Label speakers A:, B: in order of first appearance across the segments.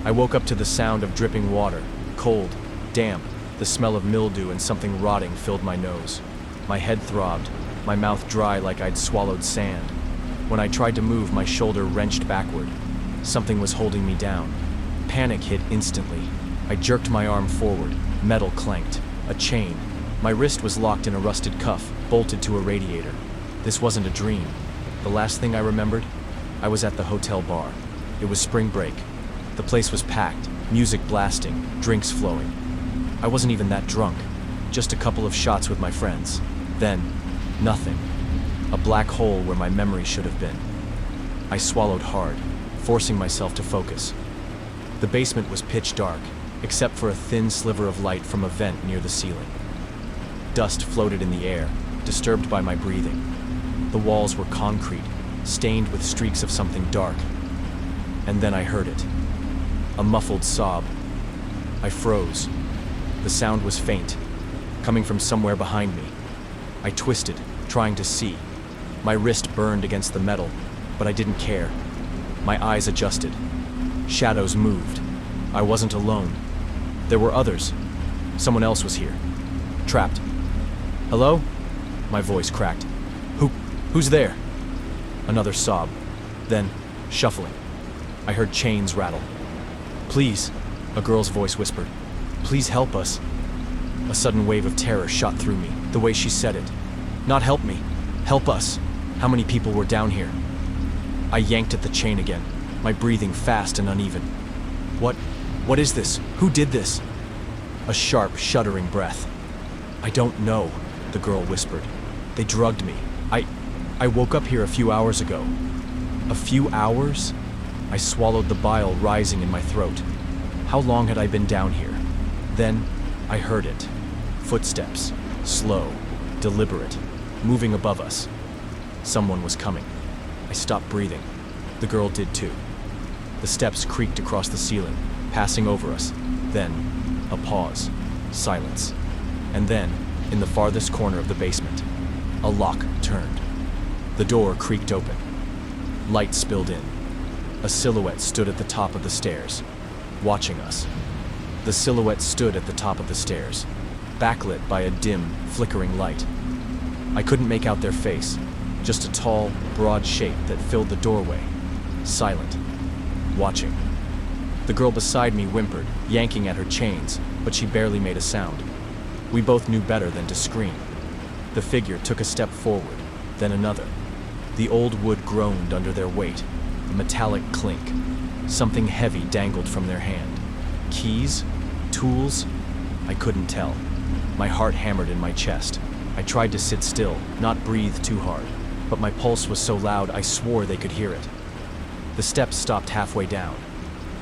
A: I woke up to the sound of dripping water, cold, damp. The smell of mildew and something rotting filled my nose. My head throbbed, my mouth dry like I'd swallowed sand. When I tried to move, my shoulder wrenched backward. Something was holding me down. Panic hit instantly. I jerked my arm forward. Metal clanked. A chain. My wrist was locked in a rusted cuff, bolted to a radiator. This wasn't a dream. The last thing I remembered, I was at the hotel bar. It was spring break. The place was packed, music blasting, drinks flowing. I wasn't even that drunk. Just a couple of shots with my friends. Then, nothing. A black hole where my memory should have been. I swallowed hard, forcing myself to focus. The basement was pitch dark, except for a thin sliver of light from a vent near the ceiling. Dust floated in the air, disturbed by my breathing. The walls were concrete, stained with streaks of something dark. And then I heard it. A muffled sob. I froze. The sound was faint, coming from somewhere behind me. I twisted, trying to see. My wrist burned against the metal, but I didn't care. My eyes adjusted. Shadows moved. I wasn't alone. There were others. Someone else was here. Trapped. Hello? My voice cracked. Who's there? Another sob. Then, shuffling. I heard chains rattle. Please, a girl's voice whispered. Please help us. A sudden wave of terror shot through me, the way she said it. Not help me. Help us. How many people were down here? I yanked at the chain again, my breathing fast and uneven. What is this? Who did this? A sharp, shuddering breath. I don't know, the girl whispered. They drugged me. I woke up here a few hours ago. A few hours? I swallowed the bile rising in my throat. How long had I been down here? Then, I heard it. Footsteps. Slow. Deliberate. Moving above us. Someone was coming. I stopped breathing. The girl did too. The steps creaked across the ceiling, passing over us. Then, a pause. Silence. And then, in the farthest corner of the basement, a lock turned. The door creaked open. Light spilled in. A silhouette stood at the top of the stairs, watching us. The silhouette stood at the top of the stairs, backlit by a dim, flickering light. I couldn't make out their face, just a tall, broad shape that filled the doorway, silent, watching. The girl beside me whimpered, yanking at her chains, but she barely made a sound. We both knew better than to scream. The figure took a step forward, then another. The old wood groaned under their weight, a metallic clink. Something heavy dangled from their hand. Keys? Tools? I couldn't tell. My heart hammered in my chest. I tried to sit still, not breathe too hard, but my pulse was so loud I swore they could hear it. The steps stopped halfway down.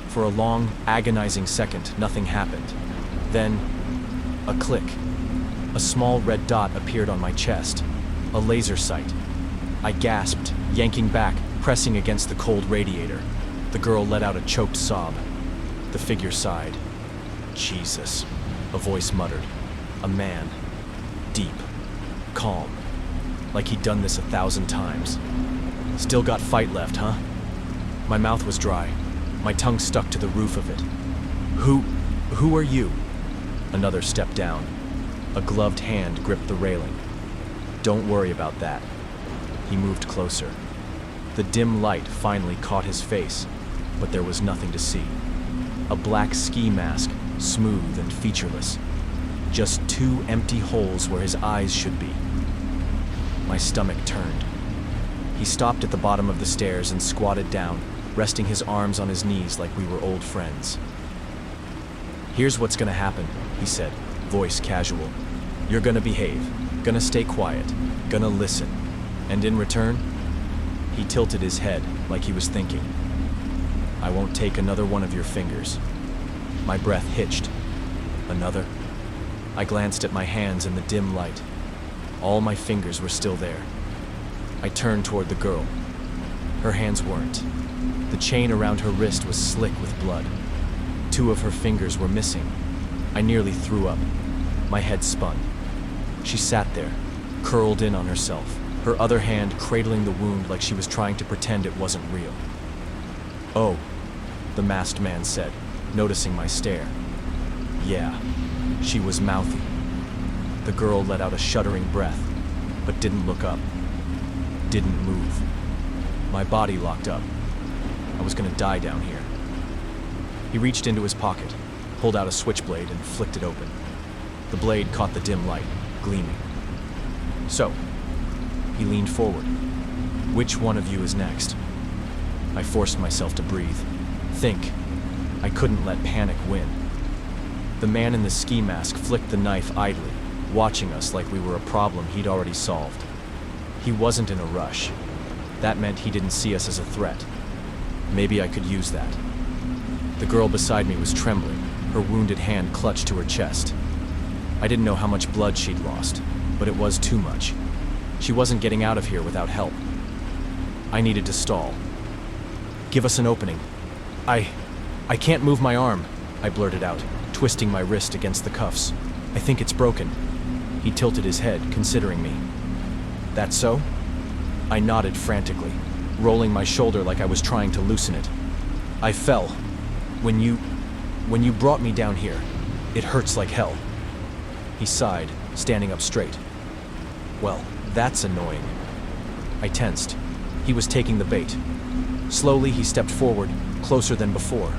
A: For a long, agonizing second, nothing happened. Then, a click. A small red dot appeared on my chest. A laser sight. I gasped, yanking back, pressing against the cold radiator. The girl let out a choked sob. The figure sighed. Jesus, a voice muttered. A man. Deep. Calm. Like he'd done this 1,000 times. Still got fight left, huh? My mouth was dry. My tongue stuck to the roof of it. Who are you? Another step down. A gloved hand gripped the railing. Don't worry about that. He moved closer. The dim light finally caught his face, but there was nothing to see. A black ski mask, smooth and featureless. Just 2 empty holes where his eyes should be. My stomach turned. He stopped at the bottom of the stairs and squatted down, resting his arms on his knees like we were old friends. Here's what's gonna happen, he said, voice casual. You're gonna behave, gonna stay quiet, gonna listen. And in return, he tilted his head like he was thinking. I won't take another one of your fingers. My breath hitched. Another? I glanced at my hands in the dim light. All my fingers were still there. I turned toward the girl. Her hands weren't. The chain around her wrist was slick with blood. 2 of her fingers were missing. I nearly threw up. My head spun. She sat there, curled in on herself, her other hand cradling the wound like she was trying to pretend it wasn't real. Oh, the masked man said, noticing my stare. Yeah, she was mouthy. The girl let out a shuddering breath, but didn't look up. Didn't move. My body locked up. I was gonna die down here. He reached into his pocket, pulled out a switchblade, and flicked it open. The blade caught the dim light, gleaming. So, he leaned forward. Which one of you is next? I forced myself to breathe. Think. I couldn't let panic win. The man in the ski mask flicked the knife idly, watching us like we were a problem he'd already solved. He wasn't in a rush. That meant he didn't see us as a threat. Maybe I could use that. The girl beside me was trembling, her wounded hand clutched to her chest. I didn't know how much blood she'd lost, but it was too much. She wasn't getting out of here without help. I needed to stall. Give us an opening. I can't move my arm, I blurted out, twisting my wrist against the cuffs. I think it's broken. He tilted his head, considering me. That so? I nodded frantically, rolling my shoulder like I was trying to loosen it. I fell. When you brought me down here, it hurts like hell. He sighed, standing up straight. Well, that's annoying. I tensed. He was taking the bait. Slowly, he stepped forward, closer than before.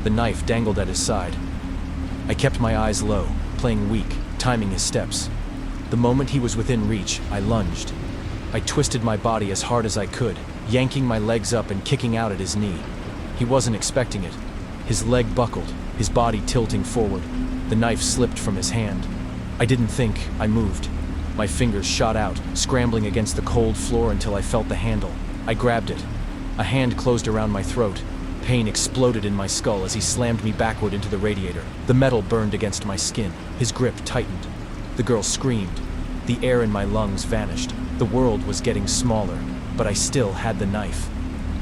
A: The knife dangled at his side. I kept my eyes low, playing weak, timing his steps. The moment he was within reach, I lunged. I twisted my body as hard as I could, yanking my legs up and kicking out at his knee. He wasn't expecting it. His leg buckled, his body tilting forward. The knife slipped from his hand. I didn't think, I moved. My fingers shot out, scrambling against the cold floor until I felt the handle. I grabbed it. A hand closed around my throat. Pain exploded in my skull as he slammed me backward into the radiator. The metal burned against my skin. His grip tightened. The girl screamed. The air in my lungs vanished. The world was getting smaller, but I still had the knife.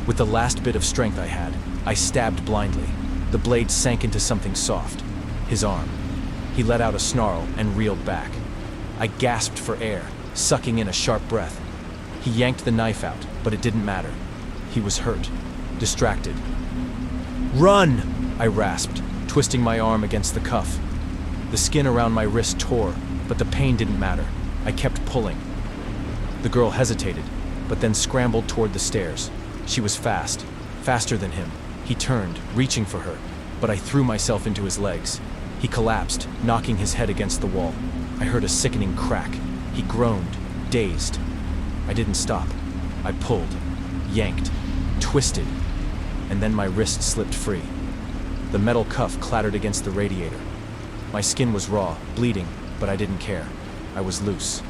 A: With the last bit of strength I had, I stabbed blindly. The blade sank into something soft. His arm. He let out a snarl and reeled back. I gasped for air, sucking in a sharp breath. He yanked the knife out, but it didn't matter. He was hurt, distracted. "Run!" I rasped, twisting my arm against the cuff. The skin around my wrist tore, but the pain didn't matter. I kept pulling. The girl hesitated, but then scrambled toward the stairs. She was fast, faster than him. He turned, reaching for her, but I threw myself into his legs. He collapsed, knocking his head against the wall. I heard a sickening crack. He groaned, dazed. I didn't stop. I pulled, yanked, twisted, and then my wrist slipped free. The metal cuff clattered against the radiator. My skin was raw, bleeding, but I didn't care. I was loose.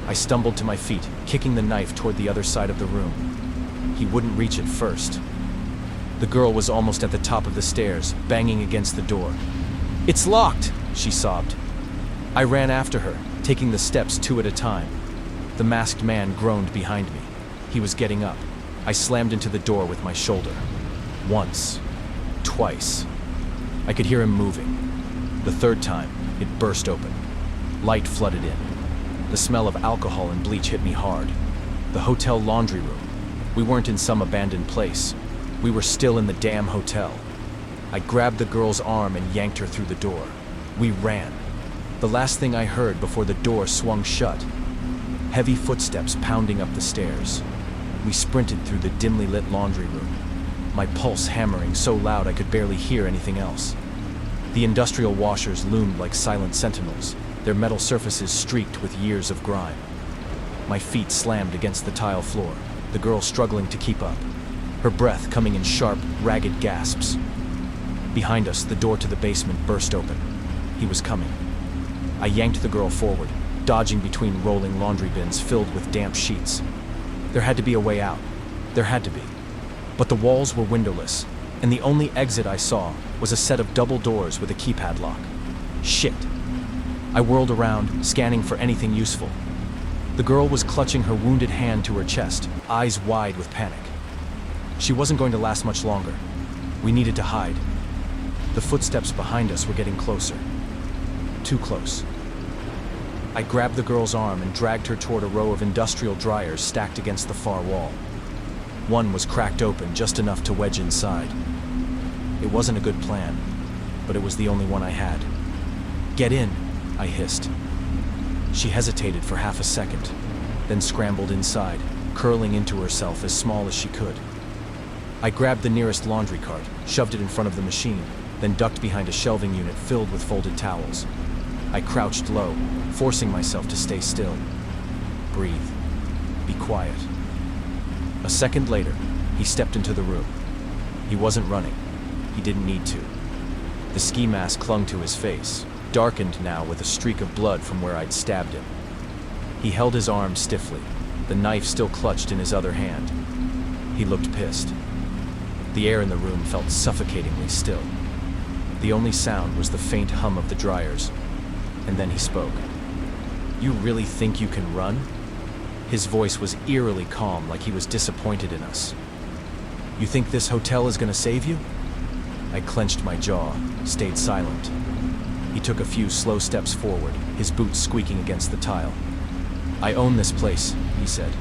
A: I stumbled to my feet, kicking the knife toward the other side of the room. He wouldn't reach it first. The girl was almost at the top of the stairs, banging against the door. "It's locked!" she sobbed. I ran after her, taking the steps 2 at a time. The masked man groaned behind me. He was getting up. I slammed into the door with my shoulder. Once. Twice. I could hear him moving. The 3rd time, it burst open. Light flooded in. The smell of alcohol and bleach hit me hard. The hotel laundry room. We weren't in some abandoned place. We were still in the damn hotel. I grabbed the girl's arm and yanked her through the door. We ran. The last thing I heard before the door swung shut. Heavy footsteps pounding up the stairs. We sprinted through the dimly lit laundry room, my pulse hammering so loud I could barely hear anything else. The industrial washers loomed like silent sentinels, their metal surfaces streaked with years of grime. My feet slammed against the tile floor, the girl struggling to keep up, her breath coming in sharp, ragged gasps. Behind us, the door to the basement burst open. He was coming. I yanked the girl forward, dodging between rolling laundry bins filled with damp sheets. There had to be a way out. There had to be. But the walls were windowless, and the only exit I saw was a set of double doors with a keypad lock. Shit. I whirled around, scanning for anything useful. The girl was clutching her wounded hand to her chest, eyes wide with panic. She wasn't going to last much longer. We needed to hide. The footsteps behind us were getting closer. Too close. I grabbed the girl's arm and dragged her toward a row of industrial dryers stacked against the far wall. One was cracked open just enough to wedge inside. It wasn't a good plan. but it was the only one I had. "Get in," I hissed. She hesitated for half a second, then scrambled inside, curling into herself as small as she could. I grabbed the nearest laundry cart, shoved it in front of the machine, then ducked behind a shelving unit filled with folded towels. I crouched low, forcing myself to stay still. Breathe. Be quiet. A second later, he stepped into the room. He wasn't running. He didn't need to. The ski mask clung to his face, darkened now with a streak of blood from where I'd stabbed him. He held his arm stiffly, the knife still clutched in his other hand. He looked pissed. The air in the room felt suffocatingly still. The only sound was the faint hum of the dryers. And then he spoke. "You really think you can run?" His voice was eerily calm, like he was disappointed in us. "You think this hotel is gonna save you?" I clenched my jaw, stayed silent. He took a few slow steps forward, his boots squeaking against the tile. "I own this place," he said.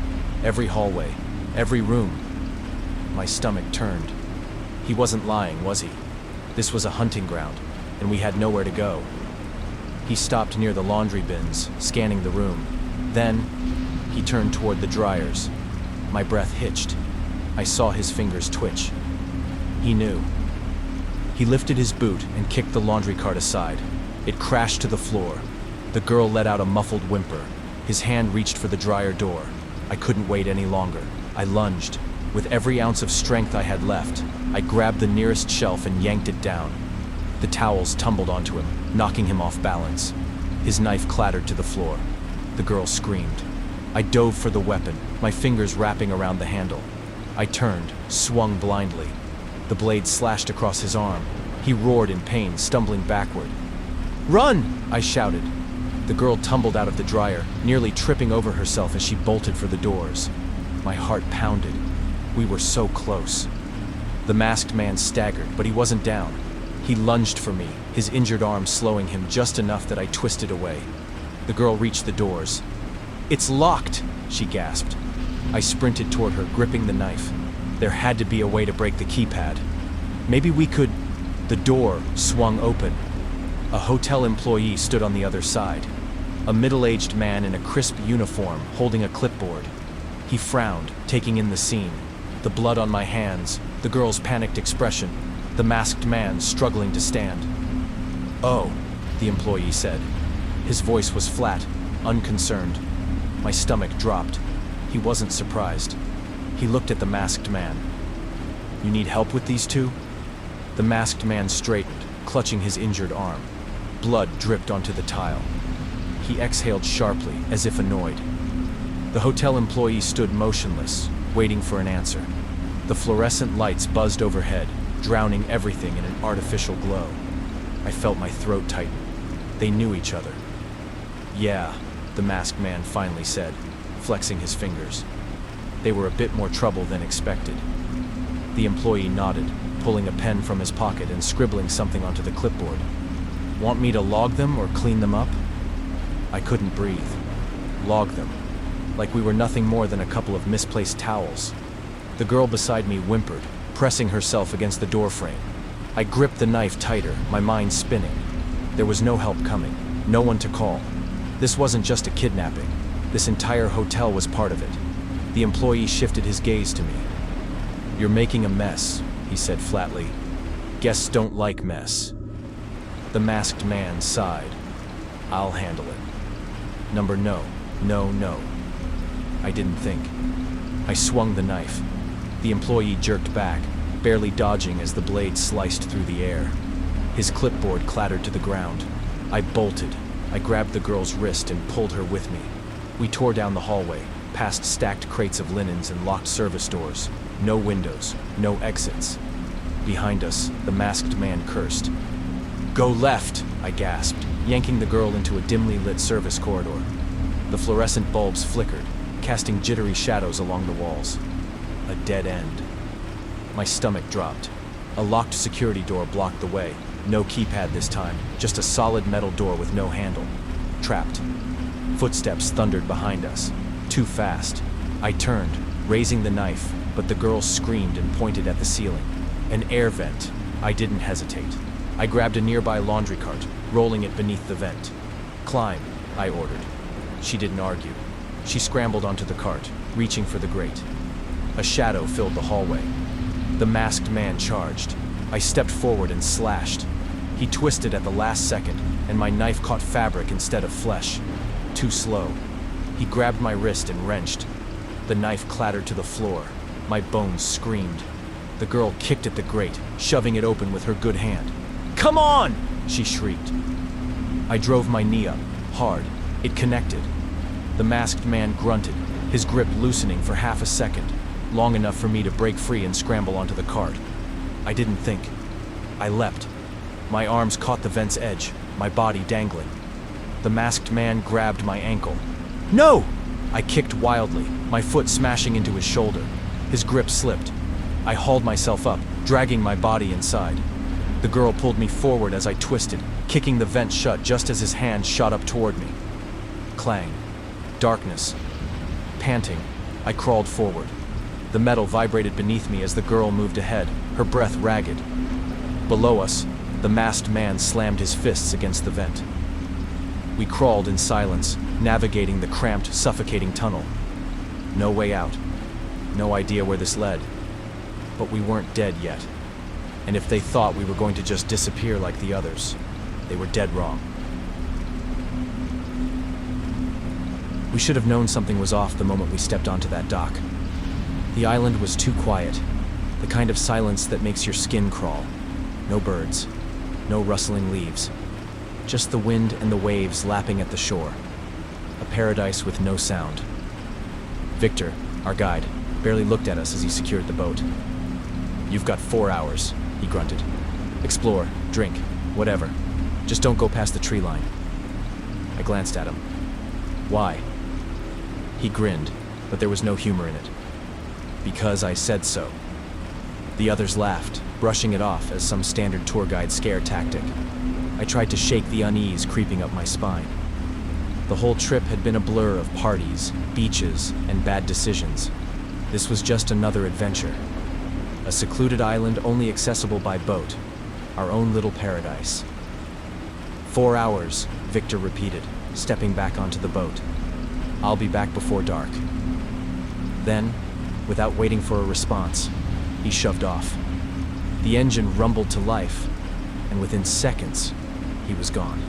A: "Every hallway, every room." My stomach turned. He wasn't lying, was he? This was a hunting ground, and we had nowhere to go. He stopped near the laundry bins, scanning the room. Then, he turned toward the dryers. My breath hitched. I saw his fingers twitch. He knew. He lifted his boot and kicked the laundry cart aside. It crashed to the floor. The girl let out a muffled whimper. His hand reached for the dryer door. I couldn't wait any longer. I lunged. With every ounce of strength I had left, I grabbed the nearest shelf and yanked it down. The towels tumbled onto him, knocking him off balance. His knife clattered to the floor. The girl screamed. I dove for the weapon, my fingers wrapping around the handle. I turned, swung blindly. The blade slashed across his arm. He roared in pain, stumbling backward. "Run!" I shouted. The girl tumbled out of the dryer, nearly tripping over herself as she bolted for the doors. My heart pounded. We were so close. The masked man staggered, but he wasn't down. He lunged for me, his injured arm slowing him just enough that I twisted away. The girl reached the doors. "It's locked!" she gasped. I sprinted toward her, gripping the knife. There had to be a way to break the keypad. Maybe we could... The door swung open. A hotel employee stood on the other side. A middle-aged man in a crisp uniform, holding a clipboard. He frowned, taking in the scene. The blood on my hands, the girl's panicked expression, the masked man struggling to stand. "Oh," the employee said. His voice was flat, unconcerned. My stomach dropped. He wasn't surprised. He looked at the masked man. "You need help with these two?" The masked man straightened, clutching his injured arm. Blood dripped onto the tile. He exhaled sharply, as if annoyed. The hotel employee stood motionless, waiting for an answer. The fluorescent lights buzzed overhead, drowning everything in an artificial glow. I felt my throat tighten. They knew each other. "Yeah," the masked man finally said, flexing his fingers. They were a bit more trouble than expected. The employee nodded, pulling a pen from his pocket and scribbling something onto the clipboard. "Want me to log them or clean them up?" I couldn't breathe. Log them. Like we were nothing more than a couple of misplaced towels. The girl beside me whimpered, pressing herself against the doorframe. I gripped the knife tighter, my mind spinning. There was no help coming, no one to call. This wasn't just a kidnapping. This entire hotel was part of it. The employee shifted his gaze to me. "You're making a mess," he said flatly. "Guests don't like mess." The masked man sighed. "I'll handle it." Number no. I didn't think. I swung the knife. The employee jerked back, barely dodging as the blade sliced through the air. His clipboard clattered to the ground. I bolted. I grabbed the girl's wrist and pulled her with me. We tore down the hallway, past stacked crates of linens and locked service doors. No windows, no exits. Behind us, the masked man cursed. "Go left!" I gasped, yanking the girl into a dimly lit service corridor. The fluorescent bulbs flickered, casting jittery shadows along the walls. A dead end. My stomach dropped. A locked security door blocked the way. No keypad this time, just a solid metal door with no handle. Trapped. Footsteps thundered behind us. Too fast. I turned, raising the knife, but the girl screamed and pointed at the ceiling. An air vent. I didn't hesitate. I grabbed a nearby laundry cart, rolling it beneath the vent. "Climb," I ordered. She didn't argue. She scrambled onto the cart, reaching for the grate. A shadow filled the hallway. The masked man charged. I stepped forward and slashed. He twisted at the last second, and my knife caught fabric instead of flesh. Too slow. He grabbed my wrist and wrenched. The knife clattered to the floor. My bones screamed. The girl kicked at the grate, shoving it open with her good hand. "Come on!" she shrieked. I drove my knee up, hard. It connected. The masked man grunted, his grip loosening for half a second, long enough for me to break free and scramble onto the cart. I didn't think. I leapt. My arms caught the vent's edge, my body dangling. The masked man grabbed my ankle. "No!" I kicked wildly, my foot smashing into his shoulder. His grip slipped. I hauled myself up, dragging my body inside. The girl pulled me forward as I twisted, kicking the vent shut just as his hand shot up toward me. Clang. Darkness. Panting, I crawled forward. The metal vibrated beneath me as the girl moved ahead, her breath ragged. Below us, the masked man slammed his fists against the vent. We crawled in silence, navigating the cramped, suffocating tunnel. No way out. No idea where this led. But we weren't dead yet. And if they thought we were going to just disappear like the others, they were dead wrong. We should have known something was off the moment we stepped onto that dock. The island was too quiet, the kind of silence that makes your skin crawl. No birds, no rustling leaves, just the wind and the waves lapping at the shore. A paradise with no sound. Victor, our guide, barely looked at us as he secured the boat. "You've got 4 hours," he grunted. "Explore, drink, whatever. Just don't go past the tree line." I glanced at him. "Why?" He grinned, but there was no humor in it. "Because I said so." The others laughed, brushing it off as some standard tour guide scare tactic. I tried to shake the unease creeping up my spine. The whole trip had been a blur of parties, beaches, and bad decisions. This was just another adventure. A secluded island only accessible by boat. Our own little paradise. 4 hours, Victor repeated, stepping back onto the boat. "I'll be back before dark." Then, without waiting for a response, he shoved off. The engine rumbled to life, and within seconds, he was gone.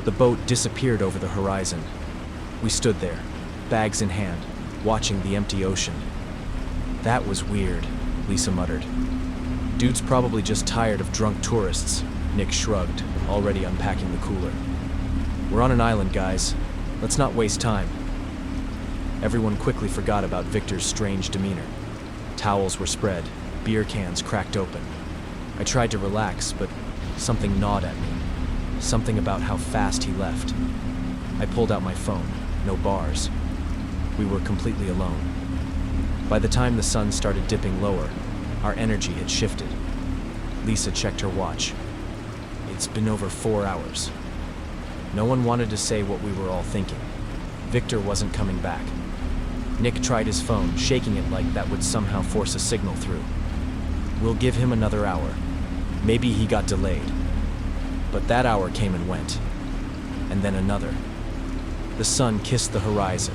A: The boat disappeared over the horizon. We stood there, bags in hand, watching the empty ocean. "That was weird," Lisa muttered. "Dude's probably just tired of drunk tourists," Nick shrugged, already unpacking the cooler. "We're on an island, guys. Let's not waste time." Everyone quickly forgot about Victor's strange demeanor. Towels were spread, beer cans cracked open. I tried to relax, but something gnawed at me. Something about how fast he left. I pulled out my phone. No bars. We were completely alone. By the time the sun started dipping lower, our energy had shifted. Lisa checked her watch. It's been over 4 hours. No one wanted to say what we were all thinking. Victor wasn't coming back. Nick tried his phone, shaking it like that would somehow force a signal through. We'll give him another hour. Maybe he got delayed. But that hour came and went. And then another. The sun kissed the horizon.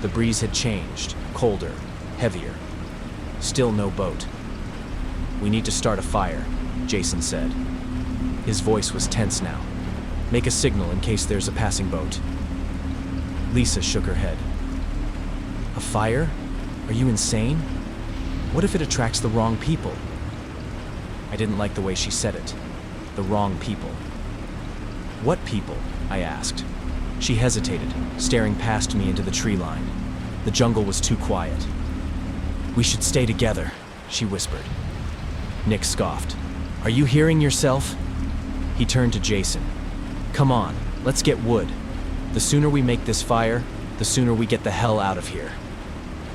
A: The breeze had changed, colder, heavier. Still no boat. "We need to start a fire," Jason said. His voice was tense now. "Make a signal in case there's a passing boat." Lisa shook her head. "A fire? Are you insane? What if it attracts the wrong people?" I didn't like the way she said it. The wrong people. "What people?" I asked. She hesitated, staring past me into the tree line. The jungle was too quiet. "We should stay together," she whispered. Nick scoffed. "Are you hearing yourself?" He turned to Jason. "Come on, let's get wood. The sooner we make this fire, the sooner we get the hell out of here."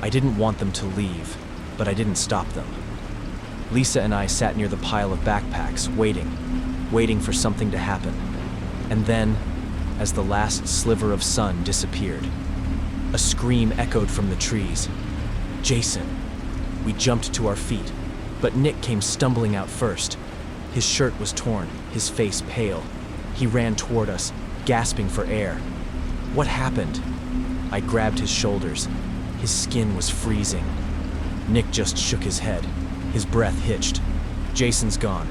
A: I didn't want them to leave, but I didn't stop them. Lisa and I sat near the pile of backpacks, waiting for something to happen. And then, as the last sliver of sun disappeared, a scream echoed from the trees. "Jason!" We jumped to our feet, but Nick came stumbling out first. His shirt was torn, his face pale. He ran toward us, gasping for air. What happened? I grabbed his shoulders. His skin was freezing. Nick just shook his head. His breath hitched. Jason's gone.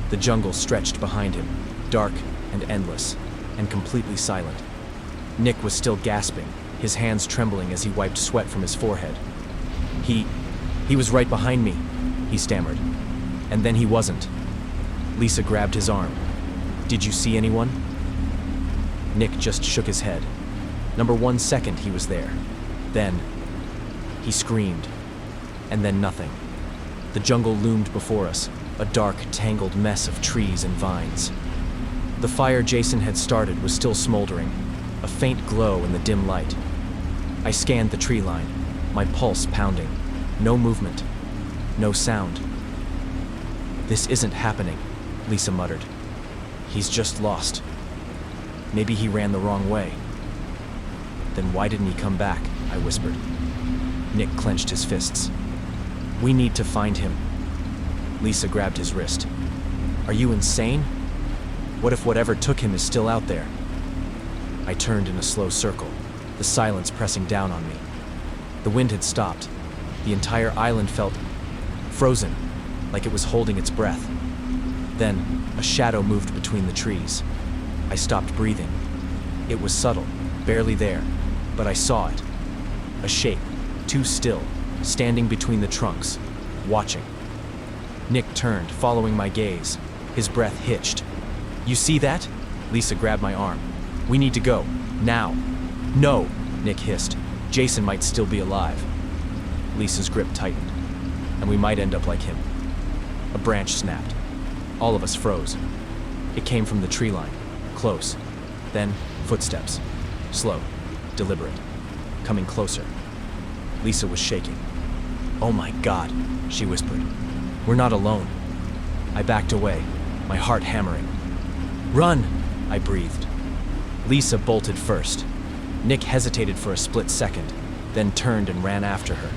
A: The jungle stretched behind him, dark and endless, and completely silent. Nick was still gasping, his hands trembling as he wiped sweat from his forehead. He was right behind me, he stammered. And then he wasn't. Lisa grabbed his arm. Did you see anyone? Nick just shook his head. Number 1 second he was there. Then, he screamed. And then nothing. The jungle loomed before us, a dark, tangled mess of trees and vines. The fire Jason had started was still smoldering, a faint glow in the dim light. I scanned the tree line, my pulse pounding. No movement. No sound. This isn't happening, Lisa muttered. He's just lost. Maybe he ran the wrong way. Then why didn't he come back? I whispered. Nick clenched his fists. We need to find him. Lisa grabbed his wrist. Are you insane? What if whatever took him is still out there? I turned in a slow circle, the silence pressing down on me. The wind had stopped. The entire island felt frozen, like it was holding its breath. Then, a shadow moved between the trees. I stopped breathing. It was subtle, barely there, but I saw it. A shape, too still, standing between the trunks, watching. Nick turned, following my gaze. His breath hitched. You see that? Lisa grabbed my arm. We need to go, now. No, Nick hissed. Jason might still be alive. Lisa's grip tightened, and we might end up like him. A branch snapped. All of us froze. It came from the tree line, close. Then, footsteps. Slow, deliberate, coming closer. Lisa was shaking. Oh my God, she whispered. We're not alone. I backed away, my heart hammering. Run, I breathed. Lisa bolted first. Nick hesitated for a split second, then turned and ran after her.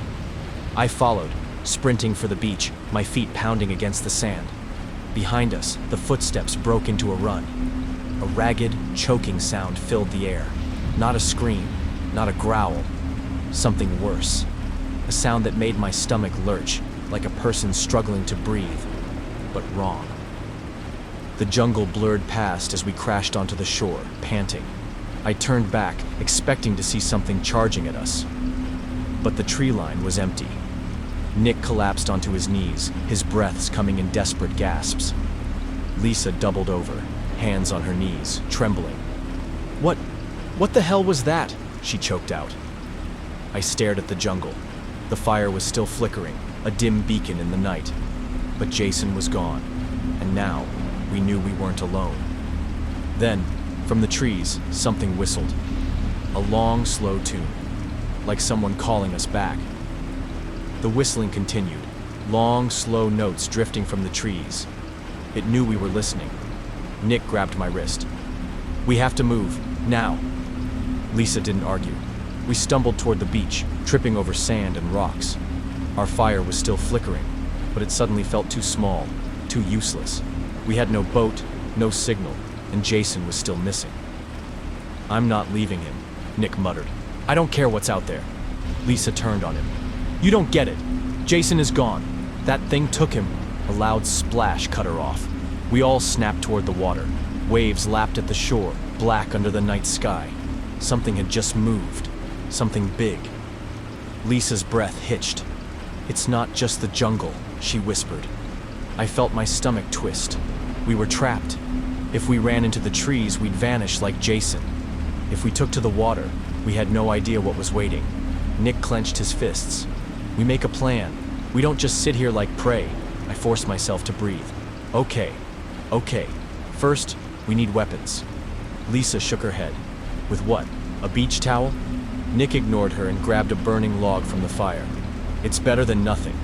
A: I followed, sprinting for the beach, my feet pounding against the sand. Behind us, the footsteps broke into a run. A ragged, choking sound filled the air. Not a scream, not a growl. Something worse. A sound that made my stomach lurch, like a person struggling to breathe, but wrong. The jungle blurred past as we crashed onto the shore, panting. I turned back, expecting to see something charging at us. But the tree line was empty. Nick collapsed onto his knees, his breaths coming in desperate gasps. Lisa doubled over, hands on her knees, trembling. What the hell was that? She choked out. I stared at the jungle. The fire was still flickering, a dim beacon in the night. But Jason was gone, and now we knew we weren't alone. Then, from the trees, something whistled. A long, slow tune, like someone calling us back. The whistling continued, long, slow notes drifting from the trees. It knew we were listening. Nick grabbed my wrist. We have to move, now. Lisa didn't argue. We stumbled toward the beach, tripping over sand and rocks. Our fire was still flickering, but it suddenly felt too small, too useless. We had no boat, no signal, and Jason was still missing. I'm not leaving him, Nick muttered. I don't care what's out there. Lisa turned on him. You don't get it. Jason is gone. That thing took him. A loud splash cut her off. We all snapped toward the water. Waves lapped at the shore, black under the night sky. Something had just moved. Something big. Lisa's breath hitched. It's not just the jungle, she whispered. I felt my stomach twist. We were trapped. If we ran into the trees, we'd vanish like Jason. If we took to the water, we had no idea what was waiting. Nick clenched his fists. We make a plan. We don't just sit here like prey. I forced myself to breathe. Okay. First, we need weapons. Lisa shook her head. With what? A beach towel? Nick ignored her and grabbed a burning log from the fire. It's better than nothing.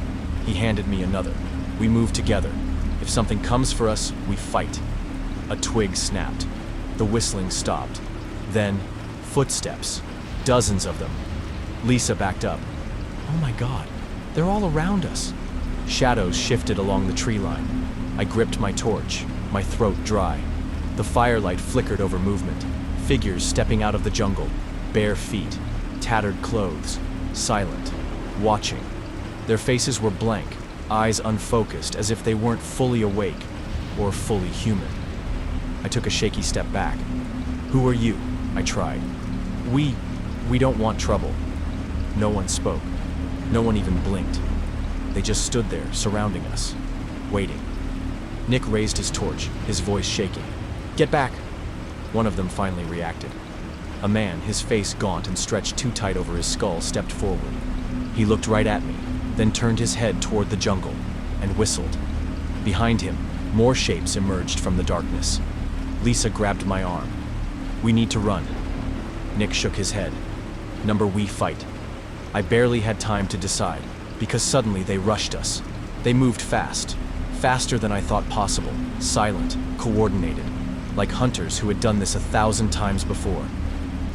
A: He handed me another. We move together. If something comes for us, we fight. A twig snapped. The whistling stopped. Then, footsteps. Dozens of them. Lisa backed up. Oh my God, they're all around us. Shadows shifted along the tree line. I gripped my torch, my throat dry. The firelight flickered over movement, figures stepping out of the jungle, bare feet, tattered clothes, silent, watching. Their faces were blank, eyes unfocused, as if they weren't fully awake or fully human. I took a shaky step back. "Who are you?" I tried. We don't want trouble." No one spoke. No one even blinked. They just stood there, surrounding us, waiting. Nick raised his torch, his voice shaking. "Get back!" One of them finally reacted. A man, his face gaunt and stretched too tight over his skull, stepped forward. He looked right at me, then turned his head toward the jungle and whistled. Behind him, more shapes emerged from the darkness. Lisa grabbed my arm. "We need to run." Nick shook his head. "Number, we fight." I barely had time to decide, because suddenly they rushed us. They moved fast, faster than I thought possible, silent, coordinated, like hunters who had done this 1,000 times before.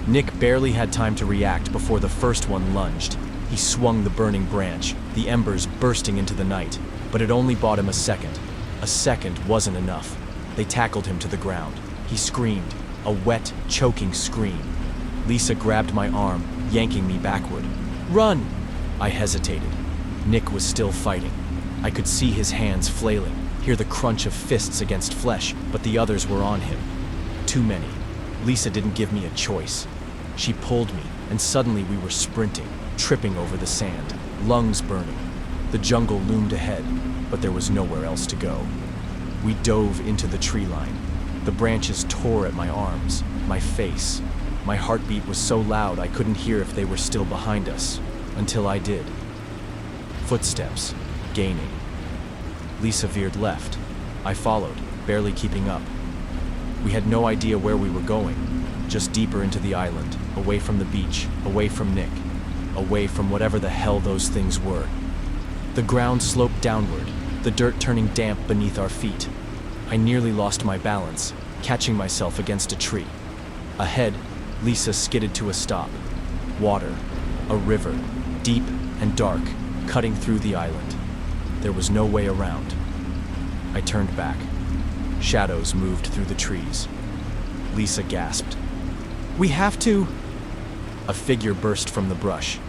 A: Nick barely had time to react before the first one lunged. He swung the burning branch, the embers bursting into the night, but it only bought him a second. A second wasn't enough. They tackled him to the ground. He screamed, a wet, choking scream. Lisa grabbed my arm, yanking me backward. "Run!" I hesitated. Nick was still fighting. I could see his hands flailing, hear the crunch of fists against flesh, but the others were on him. Too many. Lisa didn't give me a choice. She pulled me, and suddenly we were sprinting, tripping over the sand, lungs burning. The jungle loomed ahead, but there was nowhere else to go. We dove into the tree line. The branches tore at my arms, my face. My heartbeat was so loud I couldn't hear if they were still behind us, until I did. Footsteps, gaining. Lisa veered left. I followed, barely keeping up. We had no idea where we were going, just deeper into the island, away from the beach, away from Nick, away from whatever the hell those things were. The ground sloped downward, the dirt turning damp beneath our feet. I nearly lost my balance, catching myself against a tree. Ahead, Lisa skidded to a stop. Water, a river, deep and dark, cutting through the island. There was no way around. I turned back. Shadows moved through the trees. Lisa gasped. "We have to..." A figure burst from the brush.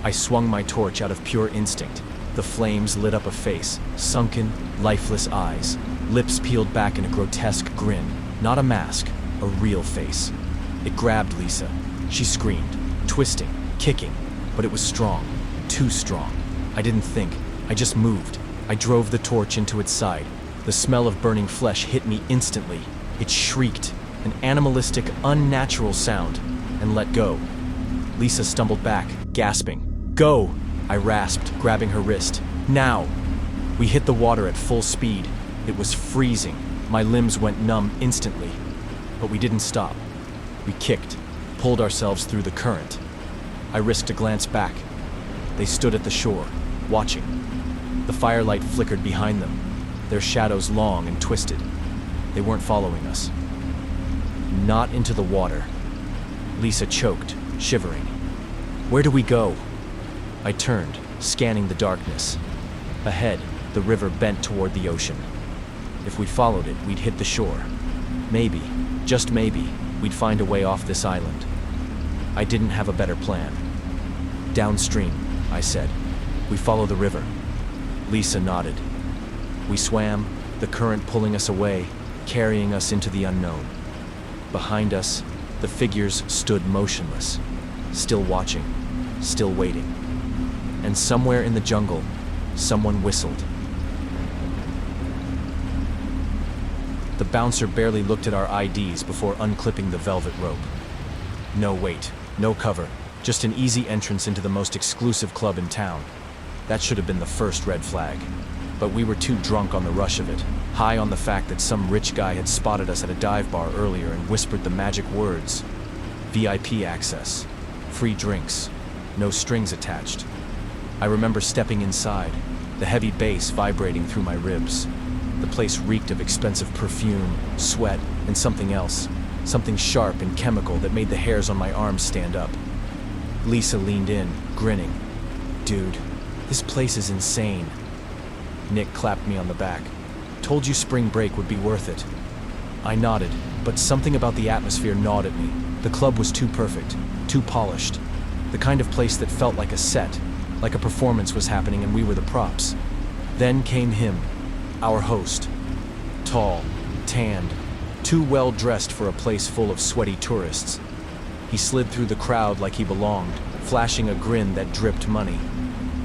A: I swung my torch out of pure instinct. The flames lit up a face, sunken, lifeless eyes, lips peeled back in a grotesque grin. Not a mask, a real face. It grabbed Lisa. She screamed, twisting, kicking, but it was strong, too strong. I didn't think, I just moved. I drove the torch into its side. The smell of burning flesh hit me instantly. It shrieked, an animalistic, unnatural sound, and let go. Lisa stumbled back, gasping. "Go!" I rasped, grabbing her wrist. "Now!" We hit the water at full speed. It was freezing. My limbs went numb instantly. But we didn't stop. We kicked, pulled ourselves through the current. I risked a glance back. They stood at the shore, watching. The firelight flickered behind them, their shadows long and twisted. They weren't following us. Not into the water. Lisa choked, shivering. "Where do we go?" I turned, scanning the darkness. Ahead, the river bent toward the ocean. If we followed it, we'd hit the shore. Maybe, just maybe, we'd find a way off this island. I didn't have a better plan. "Downstream," I said. "We follow the river." Lisa nodded. We swam, the current pulling us away, carrying us into the unknown. Behind us, the figures stood motionless, still watching, still waiting. And somewhere in the jungle, someone whistled. The bouncer barely looked at our IDs before unclipping the velvet rope. No wait, no cover, just an easy entrance into the most exclusive club in town. That should have been the first red flag. But we were too drunk on the rush of it, high on the fact that some rich guy had spotted us at a dive bar earlier and whispered the magic words. VIP access, free drinks, no strings attached. I remember stepping inside, the heavy bass vibrating through my ribs. The place reeked of expensive perfume, sweat, and something else. Something sharp and chemical that made the hairs on my arms stand up. Lisa leaned in, grinning. "Dude, this place is insane." Nick clapped me on the back. Told you spring break would be worth it. I nodded, but something about the atmosphere gnawed at me. The club was too perfect, too polished. The kind of place that felt like a set, like a performance was happening and we were the props. Then came him, our host. Tall, tanned, too well dressed for a place full of sweaty tourists. He slid through the crowd like he belonged, flashing a grin that dripped money.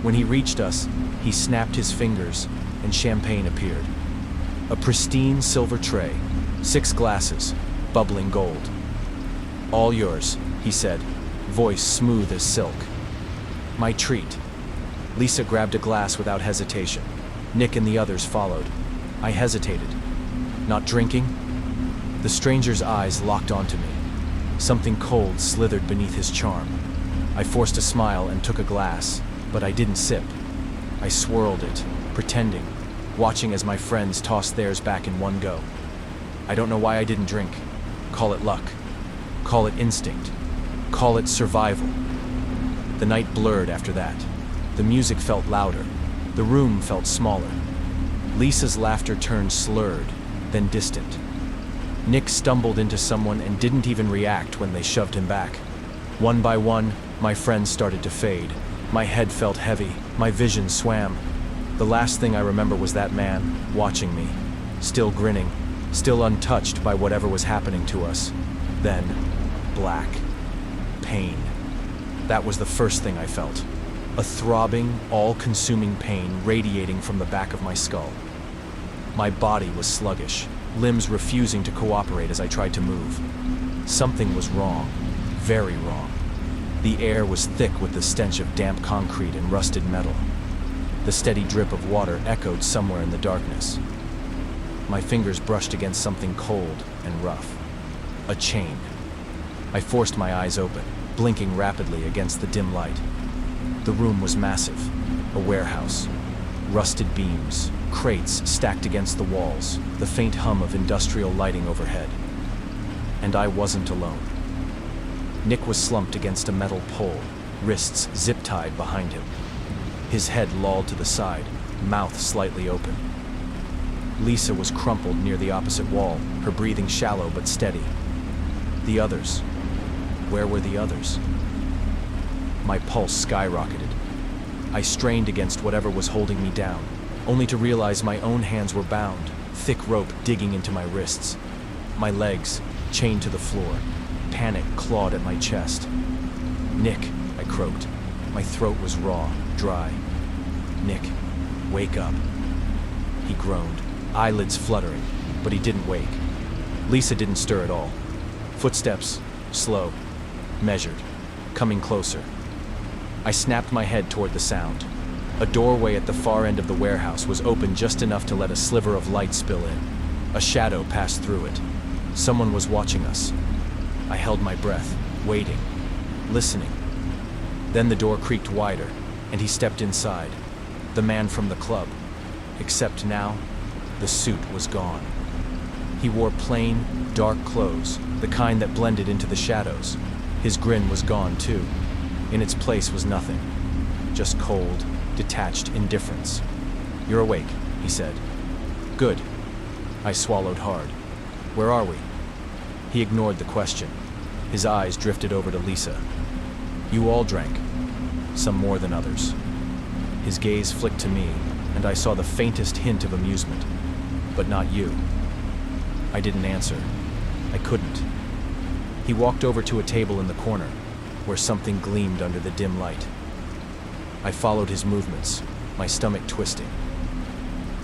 A: When he reached us, he snapped his fingers, and champagne appeared. A pristine silver tray, 6 glasses, bubbling gold. "All yours," he said, voice smooth as silk. My treat. Lisa grabbed a glass without hesitation. Nick and the others followed. I hesitated. Not drinking? The stranger's eyes locked onto me. Something cold slithered beneath his charm. I forced a smile and took a glass, but I didn't sip. I swirled it, pretending, watching as my friends tossed theirs back in one go. I don't know why I didn't drink. Call it luck. Call it instinct. Call it survival. The night blurred after that. The music felt louder. The room felt smaller. Lisa's laughter turned slurred, then distant. Nick stumbled into someone and didn't even react when they shoved him back. One by one, my friends started to fade. My head felt heavy. My vision swam. The last thing I remember was that man, watching me, still grinning, still untouched by whatever was happening to us. Then, black. Pain. That was the first thing I felt. A throbbing, all-consuming pain radiating from the back of my skull. My body was sluggish, limbs refusing to cooperate as I tried to move. Something was wrong, very wrong. The air was thick with the stench of damp concrete and rusted metal. The steady drip of water echoed somewhere in the darkness. My fingers brushed against something cold and rough. A chain. I forced my eyes open, blinking rapidly against the dim light. The room was massive, a warehouse. Rusted beams, crates stacked against the walls, the faint hum of industrial lighting overhead. And I wasn't alone. Nick was slumped against a metal pole, wrists zip-tied behind him. His head lolled to the side, mouth slightly open. Lisa was crumpled near the opposite wall, her breathing shallow but steady. The others. Where were the others? My pulse skyrocketed. I strained against whatever was holding me down, only to realize my own hands were bound, thick rope digging into my wrists. My legs, chained to the floor. Panic clawed at my chest. "Nick," I croaked. My throat was raw, dry. "Nick, wake up." He groaned, eyelids fluttering, but he didn't wake. Lisa didn't stir at all. Footsteps, slow, measured, coming closer. I snapped my head toward the sound. A doorway at the far end of the warehouse was open just enough to let a sliver of light spill in. A shadow passed through it. Someone was watching us. I held my breath, waiting, listening. Then the door creaked wider, and he stepped inside. The man from the club. Except now, the suit was gone. He wore plain, dark clothes, the kind that blended into the shadows. His grin was gone, too. In its place was nothing. Just cold, detached indifference. "You're awake," he said. "Good." I swallowed hard. "Where are we?" He ignored the question. His eyes drifted over to Lisa. "You all drank. Some more than others." His gaze flicked to me, and I saw the faintest hint of amusement. "But not you." I didn't answer. I couldn't. He walked over to a table in the corner, where something gleamed under the dim light. I followed his movements, my stomach twisting.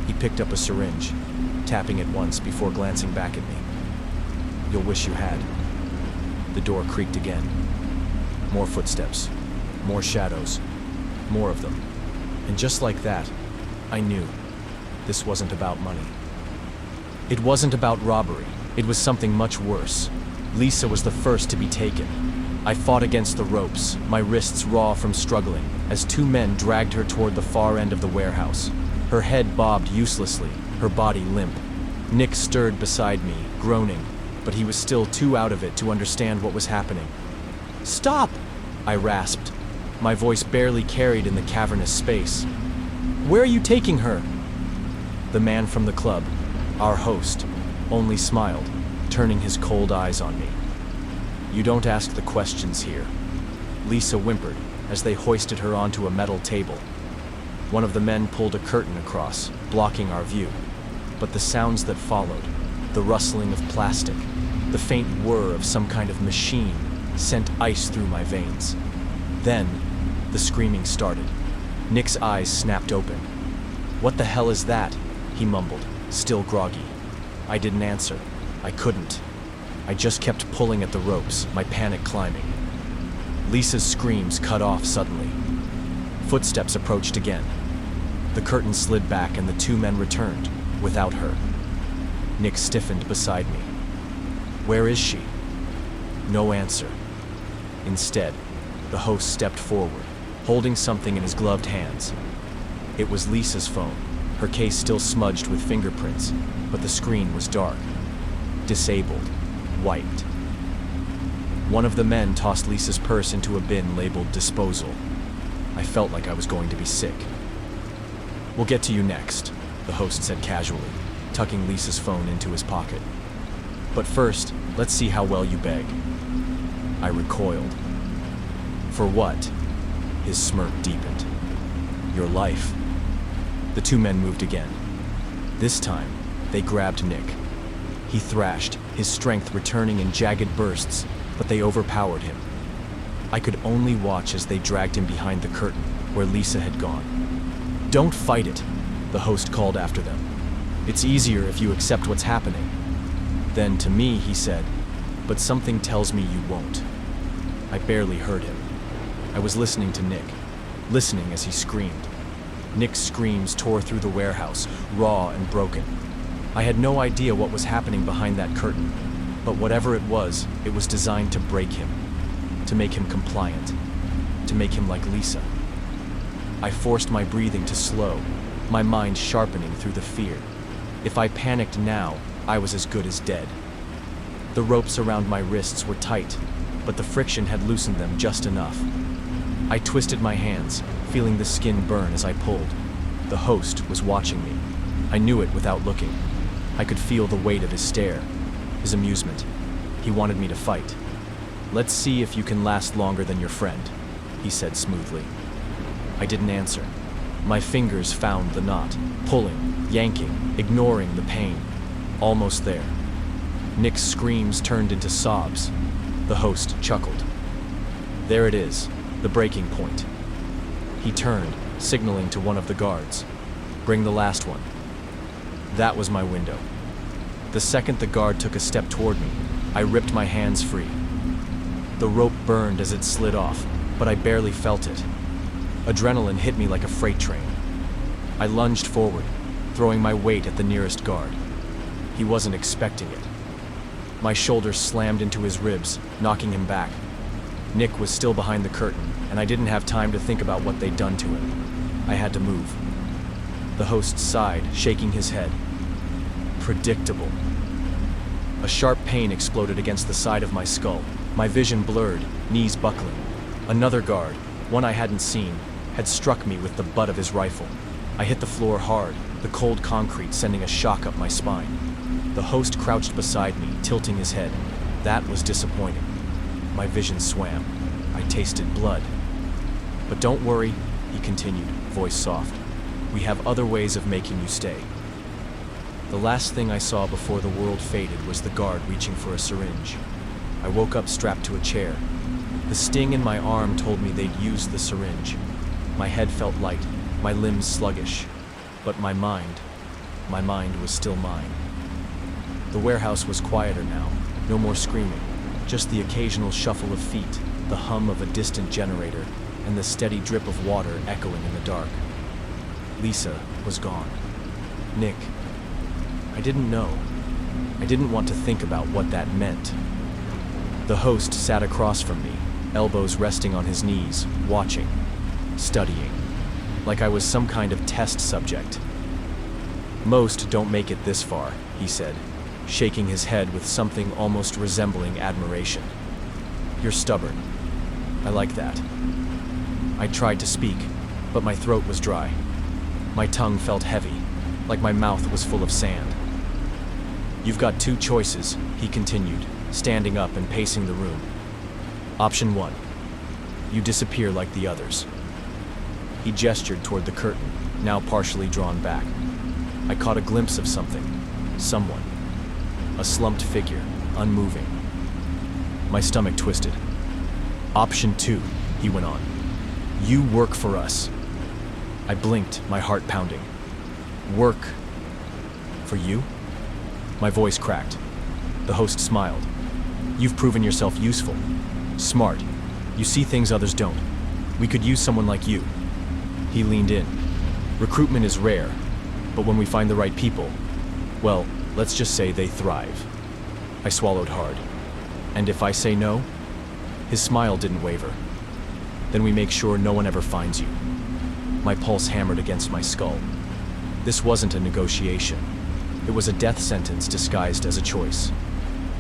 A: He picked up a syringe, tapping it once before glancing back at me. "You'll wish you had." The door creaked again. More footsteps, more shadows, more of them. And just like that, I knew this wasn't about money. It wasn't about robbery. It was something much worse. Lisa was the first to be taken. I fought against the ropes, my wrists raw from struggling, as 2 men dragged her toward the far end of the warehouse. Her head bobbed uselessly, her body limp. Nick stirred beside me, groaning, but he was still too out of it to understand what was happening. "Stop!" I rasped, my voice barely carried in the cavernous space. "Where are you taking her?" The man from the club, Our host only smiled, turning his cold eyes on me. "You don't ask the questions here," Lisa whimpered as they hoisted her onto a metal table. One of the men pulled a curtain across, blocking our view. But the sounds that followed, the rustling of plastic, the faint whir of some kind of machine, sent ice through my veins. Then, the screaming started. Nick's eyes snapped open. "What the hell is that?" he mumbled, still groggy. I didn't answer. I couldn't. I just kept pulling at the ropes, my panic climbing. Lisa's screams cut off suddenly. Footsteps approached again. The curtain slid back and the two men returned, without her. Nick stiffened beside me. "Where is she?" No answer. Instead, the host stepped forward, holding something in his gloved hands. It was Lisa's phone, her case still smudged with fingerprints, but the screen was dark. Disabled. Wiped. One of the men tossed Lisa's purse into a bin labeled disposal. I felt like I was going to be sick. "We'll get to you next," the host said casually, tucking Lisa's phone into his pocket. "But first, let's see how well you beg." I recoiled. "For what?" His smirk deepened. "Your life." The two men moved again. This time, they grabbed Nick. He thrashed, his strength returning in jagged bursts, but they overpowered him. I could only watch as they dragged him behind the curtain, where Lisa had gone. "Don't fight it," the host called after them. "It's easier if you accept what's happening." Then to me, he said, "But something tells me you won't." I barely heard him. I was listening to Nick, listening as he screamed. Nick's screams tore through the warehouse, raw and broken. I had no idea what was happening behind that curtain, but whatever it was designed to break him, to make him compliant, to make him like Lisa. I forced my breathing to slow, my mind sharpening through the fear. If I panicked now, I was as good as dead. The ropes around my wrists were tight, but the friction had loosened them just enough. I twisted my hands, feeling the skin burn as I pulled. The host was watching me. I knew it without looking. I could feel the weight of his stare, his amusement. He wanted me to fight. "Let's see if you can last longer than your friend," he said smoothly. I didn't answer. My fingers found the knot, pulling, yanking, ignoring the pain. Almost there. Nick's screams turned into sobs. The host chuckled. "There it is, the breaking point." He turned, signaling to one of the guards. "Bring the last one." That was my window. The second the guard took a step toward me, I ripped my hands free. The rope burned as it slid off, but I barely felt it. Adrenaline hit me like a freight train. I lunged forward, throwing my weight at the nearest guard. He wasn't expecting it. My shoulder slammed into his ribs, knocking him back. Nick was still behind the curtain, and I didn't have time to think about what they'd done to him. I had to move. The host sighed, shaking his head. Predictable. A sharp pain exploded against the side of my skull, my vision blurred, knees buckling. Another guard, one I hadn't seen, had struck me with the butt of his rifle. I hit the floor hard, the cold concrete sending a shock up my spine. The host crouched beside me, tilting his head. That was disappointing. My vision swam. I tasted blood. "But don't worry," he continued, voice soft. "We have other ways of making you stay." The last thing I saw before the world faded was the guard reaching for a syringe. I woke up strapped to a chair. The sting in my arm told me they'd used the syringe. My head felt light, my limbs sluggish. But my mind was still mine. The warehouse was quieter now, no more screaming, just the occasional shuffle of feet, the hum of a distant generator, and the steady drip of water echoing in the dark. Lisa was gone. Nick. I didn't know. I didn't want to think about what that meant. The host sat across from me, elbows resting on his knees, watching, studying, like I was some kind of test subject. "Most don't make it this far," he said, shaking his head with something almost resembling admiration. "You're stubborn. I like that." I tried to speak, but my throat was dry. My tongue felt heavy, like my mouth was full of sand. You've got two choices, he continued, standing up and pacing the room. Option 1. You disappear like the others. He gestured toward the curtain, now partially drawn back. I caught a glimpse of something. Someone. A slumped figure, unmoving. My stomach twisted. Option 2, he went on. You work for us. I blinked, my heart pounding. Work for you? My voice cracked. The host smiled. You've proven yourself useful. Smart. You see things others don't. We could use someone like you. He leaned in. Recruitment is rare, but when we find the right people, well, let's just say they thrive. I swallowed hard. And if I say no? His smile didn't waver. Then we make sure no one ever finds you. My pulse hammered against my skull. This wasn't a negotiation. It was a death sentence disguised as a choice.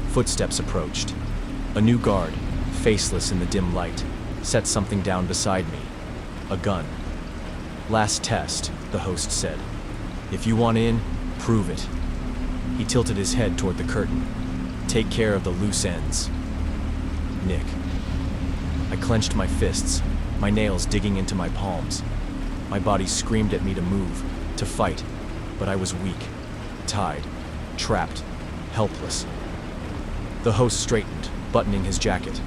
A: Footsteps approached. A new guard, faceless in the dim light, set something down beside me. A gun. Last test, the host said. If you want in, prove it. He tilted his head toward the curtain. Take care of the loose ends. Nick. I clenched my fists, my nails digging into my palms. My body screamed at me to move, to fight, but I was weak, tied, trapped, helpless. The host straightened, buttoning his jacket.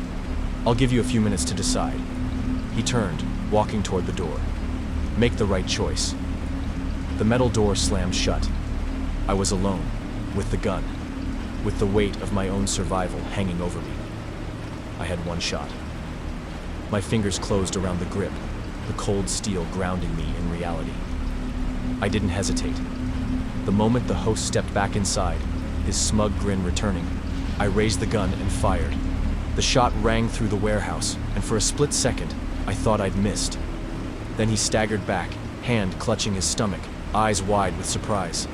A: I'll give you a few minutes to decide. He turned, walking toward the door. Make the right choice. The metal door slammed shut. I was alone, with the gun, with the weight of my own survival hanging over me. I had one shot. My fingers closed around the grip, the cold steel grounding me in reality. I didn't hesitate. The moment the host stepped back inside, his smug grin returning, I raised the gun and fired. The shot rang through the warehouse, and for a split second, I thought I'd missed. Then he staggered back, hand clutching his stomach, eyes wide with surprise.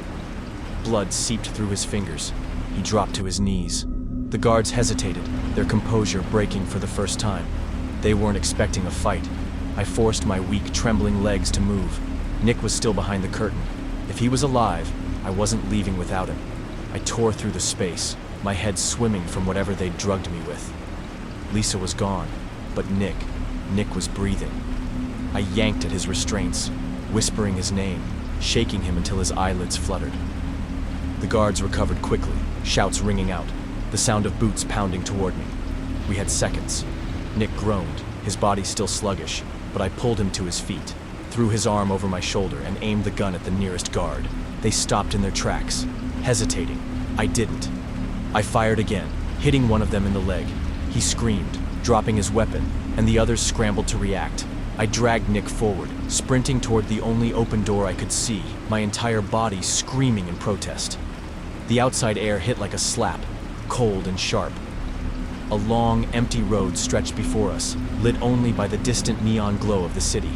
A: Blood seeped through his fingers. He dropped to his knees. The guards hesitated, their composure breaking for the first time. They weren't expecting a fight. I forced my weak, trembling legs to move. Nick was still behind the curtain. If he was alive, I wasn't leaving without him. I tore through the space, my head swimming from whatever they'd drugged me with. Lisa was gone, but Nick was breathing. I yanked at his restraints, whispering his name, shaking him until his eyelids fluttered. The guards recovered quickly, shouts ringing out, the sound of boots pounding toward me. We had seconds. Nick groaned, his body still sluggish, but I pulled him to his feet, threw his arm over my shoulder and aimed the gun at the nearest guard. They stopped in their tracks, hesitating. I didn't. I fired again, hitting one of them in the leg. He screamed, dropping his weapon, and the others scrambled to react. I dragged Nick forward, sprinting toward the only open door I could see, my entire body screaming in protest. The outside air hit like a slap, cold and sharp. A long, empty road stretched before us, lit only by the distant neon glow of the city.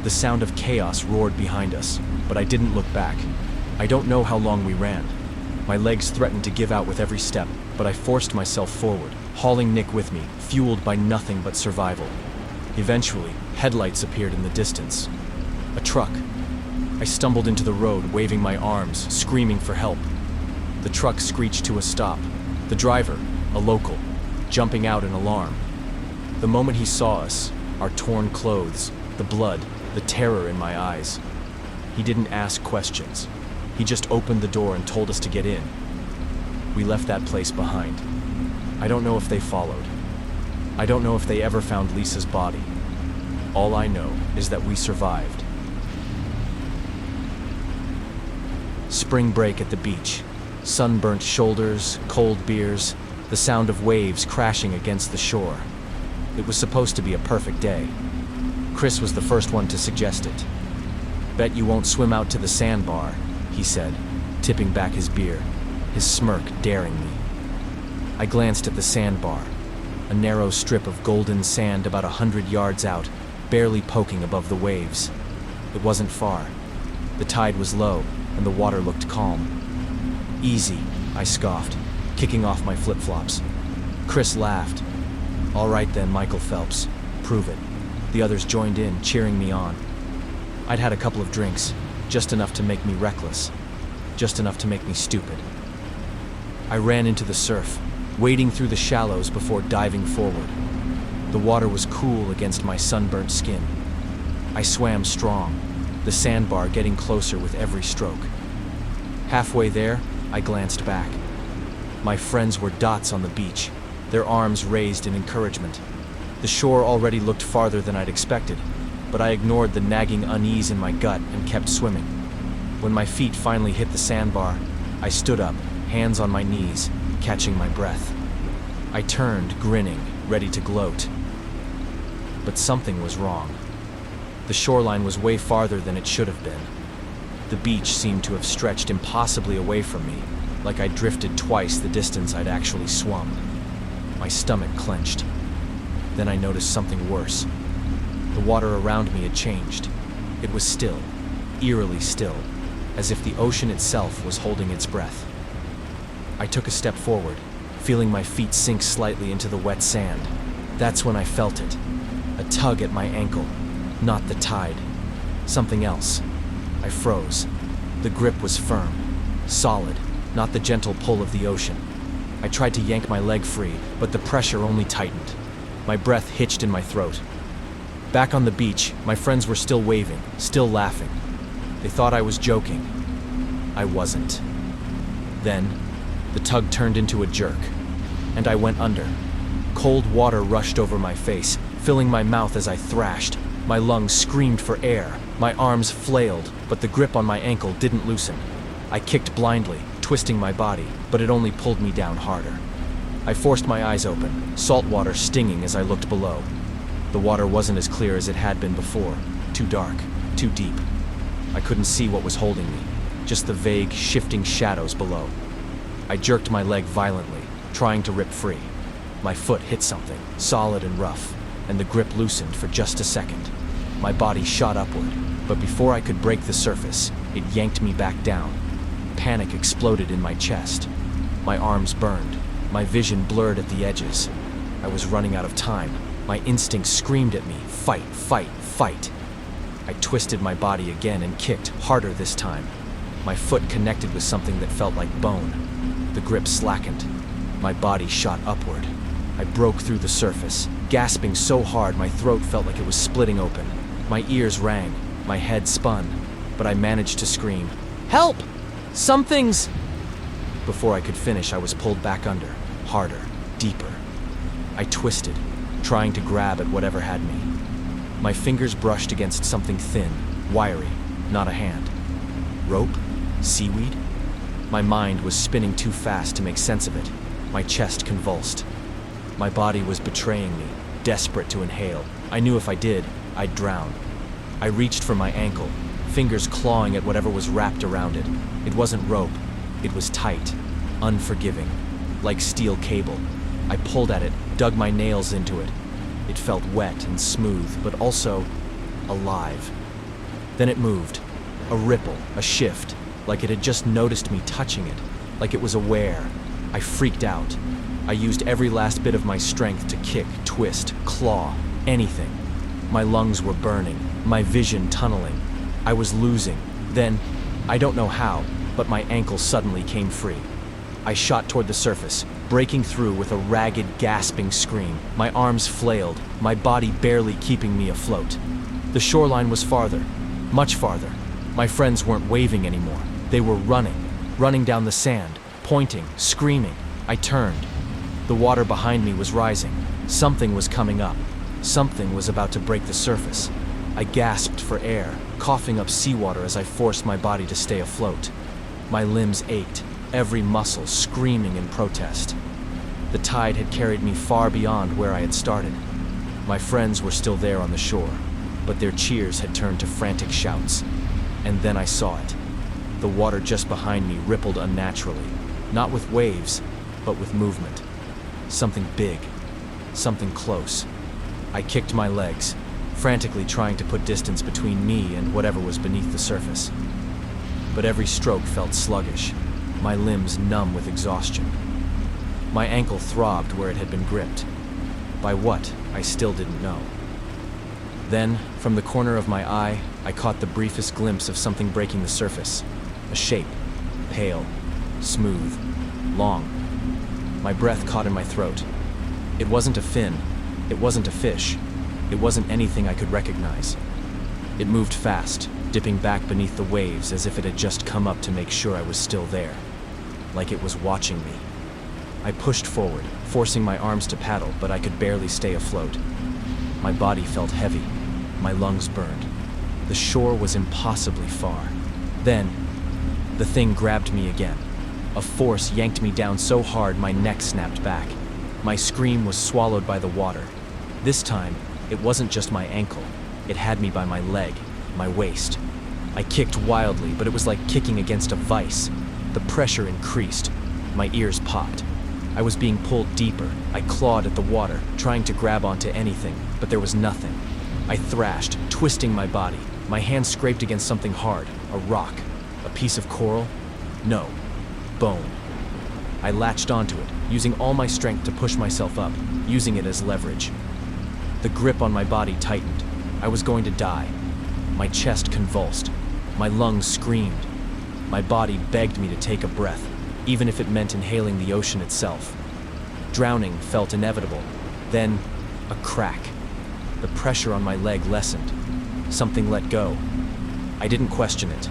A: The sound of chaos roared behind us, but I didn't look back. I don't know how long we ran. My legs threatened to give out with every step, but I forced myself forward, hauling Nick with me, fueled by nothing but survival. Eventually, headlights appeared in the distance. A truck. I stumbled into the road, waving my arms, screaming for help. The truck screeched to a stop. The driver, a local, jumping out in alarm. The moment he saw us, our torn clothes, the blood, the terror in my eyes, he didn't ask questions. He just opened the door and told us to get in. We left that place behind. I don't know if they followed. I don't know if they ever found Lisa's body. All I know is that we survived. Spring break at the beach. Sunburnt shoulders, cold beers, the sound of waves crashing against the shore. It was supposed to be a perfect day. Chris was the first one to suggest it. Bet you won't swim out to the sandbar, he said, tipping back his beer, his smirk daring me. I glanced at the sandbar, a narrow strip of golden sand about 100 yards out, barely poking above the waves. It wasn't far. The tide was low, and the water looked calm. Easy, I scoffed, kicking off my flip-flops. Chris laughed. All right then, Michael Phelps, prove it. The others joined in, cheering me on. I'd had a couple of drinks, just enough to make me reckless, just enough to make me stupid. I ran into the surf, wading through the shallows before diving forward. The water was cool against my sunburnt skin. I swam strong, the sandbar getting closer with every stroke. Halfway there, I glanced back. My friends were dots on the beach, their arms raised in encouragement. The shore already looked farther than I'd expected, but I ignored the nagging unease in my gut and kept swimming. When my feet finally hit the sandbar, I stood up, hands on my knees, catching my breath. I turned, grinning, ready to gloat. But something was wrong. The shoreline was way farther than it should have been. The beach seemed to have stretched impossibly away from me, like I'd drifted twice the distance I'd actually swum. My stomach clenched. Then I noticed something worse. The water around me had changed. It was still, eerily still, as if the ocean itself was holding its breath. I took a step forward, feeling my feet sink slightly into the wet sand. That's when I felt it. A tug at my ankle. Not the tide. Something else. I froze. The grip was firm, solid, not the gentle pull of the ocean. I tried to yank my leg free, but the pressure only tightened. My breath hitched in my throat. Back on the beach, my friends were still waving, still laughing. They thought I was joking. I wasn't. Then, the tug turned into a jerk, and I went under. Cold water rushed over my face, filling my mouth as I thrashed. My lungs screamed for air. My arms flailed, but the grip on my ankle didn't loosen. I kicked blindly, twisting my body, but it only pulled me down harder. I forced my eyes open, salt water stinging as I looked below. The water wasn't as clear as it had been before. Too dark, too deep. I couldn't see what was holding me, just the vague, shifting shadows below. I jerked my leg violently, trying to rip free. My foot hit something, solid and rough, and the grip loosened for just a second. My body shot upward, but before I could break the surface, it yanked me back down. Panic exploded in my chest. My arms burned, my vision blurred at the edges. I was running out of time. My instincts screamed at me, fight, fight, fight. I twisted my body again and kicked, harder this time. My foot connected with something that felt like bone. The grip slackened. My body shot upward. I broke through the surface, gasping so hard my throat felt like it was splitting open. My ears rang, my head spun, but I managed to scream, "Help! Something's..." Before I could finish, I was pulled back under, harder, deeper. I twisted, trying to grab at whatever had me. My fingers brushed against something thin, wiry, not a hand. Rope? Seaweed? My mind was spinning too fast to make sense of it. My chest convulsed. My body was betraying me, desperate to inhale. I knew if I did, I'd drown. I reached for my ankle, fingers clawing at whatever was wrapped around it. It wasn't rope. It was tight, unforgiving, like steel cable. I pulled at it, dug my nails into it. It felt wet and smooth, but also alive. Then it moved. A ripple, a shift, like it had just noticed me touching it, like it was aware. I freaked out. I used every last bit of my strength to kick, twist, claw, anything. My lungs were burning, my vision tunneling. I was losing. Then, I don't know how, but my ankle suddenly came free. I shot toward the surface, breaking through with a ragged, gasping scream. My arms flailed, my body barely keeping me afloat. The shoreline was farther, much farther. My friends weren't waving anymore. They were running down the sand, pointing, screaming. I turned. The water behind me was rising. Something was coming up. Something was about to break the surface. I gasped for air, coughing up seawater as I forced my body to stay afloat. My limbs ached, every muscle screaming in protest. The tide had carried me far beyond where I had started. My friends were still there on the shore, but their cheers had turned to frantic shouts. And then I saw it. The water just behind me rippled unnaturally, not with waves, but with movement. Something big, something close. I kicked my legs, frantically trying to put distance between me and whatever was beneath the surface. But every stroke felt sluggish, my limbs numb with exhaustion. My ankle throbbed where it had been gripped. By what, I still didn't know. Then, from the corner of my eye, I caught the briefest glimpse of something breaking the surface. A shape, pale, smooth, long. My breath caught in my throat. It wasn't a fin. It wasn't a fish. It wasn't anything I could recognize. It moved fast, dipping back beneath the waves as if it had just come up to make sure I was still there, like it was watching me. I pushed forward, forcing my arms to paddle, but I could barely stay afloat. My body felt heavy. My lungs burned. The shore was impossibly far. Then, the thing grabbed me again. A force yanked me down so hard my neck snapped back. My scream was swallowed by the water. This time, it wasn't just my ankle. It had me by my leg, my waist. I kicked wildly, but it was like kicking against a vice. The pressure increased. My ears popped. I was being pulled deeper. I clawed at the water, trying to grab onto anything, but there was nothing. I thrashed, twisting my body. My hand scraped against something hard, a rock, a piece of coral. No, bone. I latched onto it, using all my strength to push myself up, using it as leverage. The grip on my body tightened. I was going to die. My chest convulsed. My lungs screamed. My body begged me to take a breath, even if it meant inhaling the ocean itself. Drowning felt inevitable. Then, a crack. The pressure on my leg lessened. Something let go. I didn't question it.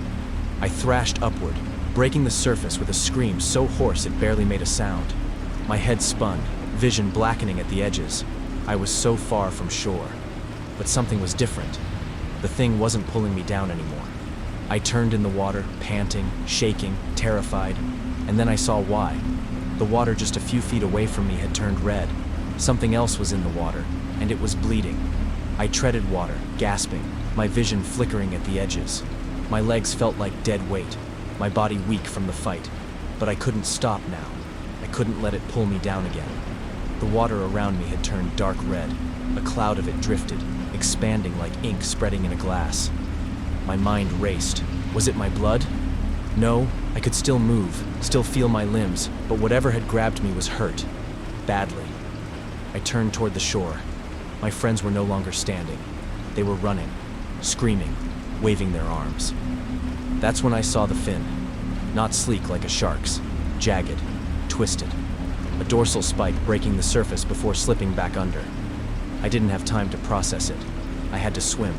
A: I thrashed upward, breaking the surface with a scream so hoarse it barely made a sound. My head spun, vision blackening at the edges. I was so far from shore. But something was different. The thing wasn't pulling me down anymore. I turned in the water, panting, shaking, terrified, and then I saw why. The water just a few feet away from me had turned red. Something else was in the water, and it was bleeding. I treaded water, gasping, my vision flickering at the edges. My legs felt like dead weight, my body weak from the fight. But I couldn't stop now. I couldn't let it pull me down again. The water around me had turned dark red. A cloud of it drifted, expanding like ink spreading in a glass. My mind raced. Was it my blood? No, I could still move, still feel my limbs, but whatever had grabbed me was hurt. Badly. I turned toward the shore. My friends were no longer standing. They were running, screaming, waving their arms. That's when I saw the fin. Not sleek like a shark's, jagged, twisted. A dorsal spike breaking the surface before slipping back under. I didn't have time to process it. I had to swim.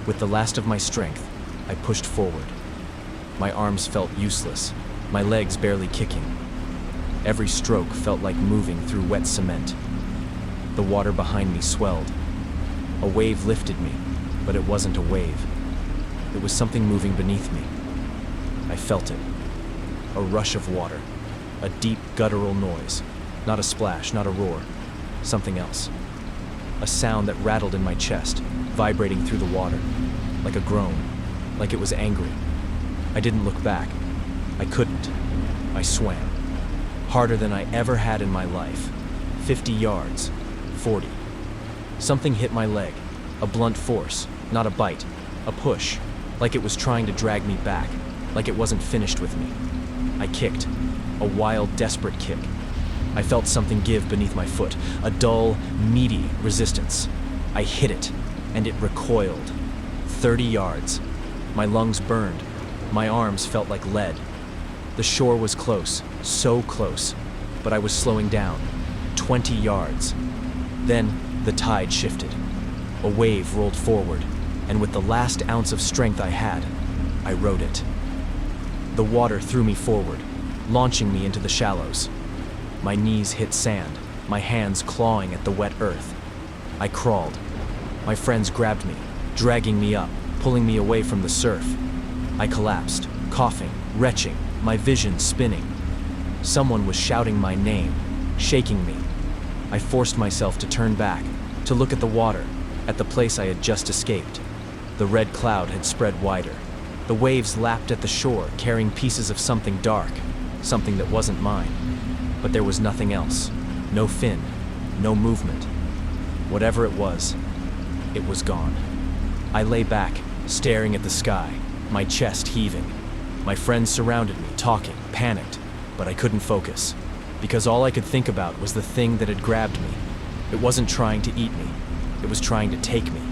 A: With the last of my strength, I pushed forward. My arms felt useless, my legs barely kicking. Every stroke felt like moving through wet cement. The water behind me swelled. A wave lifted me, but it wasn't a wave. It was something moving beneath me. I felt it. A rush of water. A deep, guttural noise. Not a splash, not a roar. Something else. A sound that rattled in my chest, vibrating through the water. Like a groan. Like it was angry. I didn't look back. I couldn't. I swam. Harder than I ever had in my life. 50 yards. 40. Something hit my leg. A blunt force. Not a bite. A push. Like it was trying to drag me back. Like it wasn't finished with me. I kicked. A wild, desperate kick. I felt something give beneath my foot. A dull, meaty resistance. I hit it, and it recoiled. 30 yards. My lungs burned. My arms felt like lead. The shore was close, so close, but I was slowing down. 20 yards. Then the tide shifted. A wave rolled forward, and with the last ounce of strength I had, I rode it. The water threw me forward, launching me into the shallows. My knees hit sand, my hands clawing at the wet earth. I crawled. My friends grabbed me, dragging me up, pulling me away from the surf. I collapsed, coughing, retching, my vision spinning. Someone was shouting my name, shaking me. I forced myself to turn back, to look at the water, at the place I had just escaped. The red cloud had spread wider. The waves lapped at the shore, carrying pieces of something dark, something that wasn't mine. But there was nothing else. No fin, no movement. Whatever it was gone. I lay back, staring at the sky, my chest heaving. My friends surrounded me, talking, panicked, but I couldn't focus, because all I could think about was the thing that had grabbed me. It wasn't trying to eat me. It was trying to take me.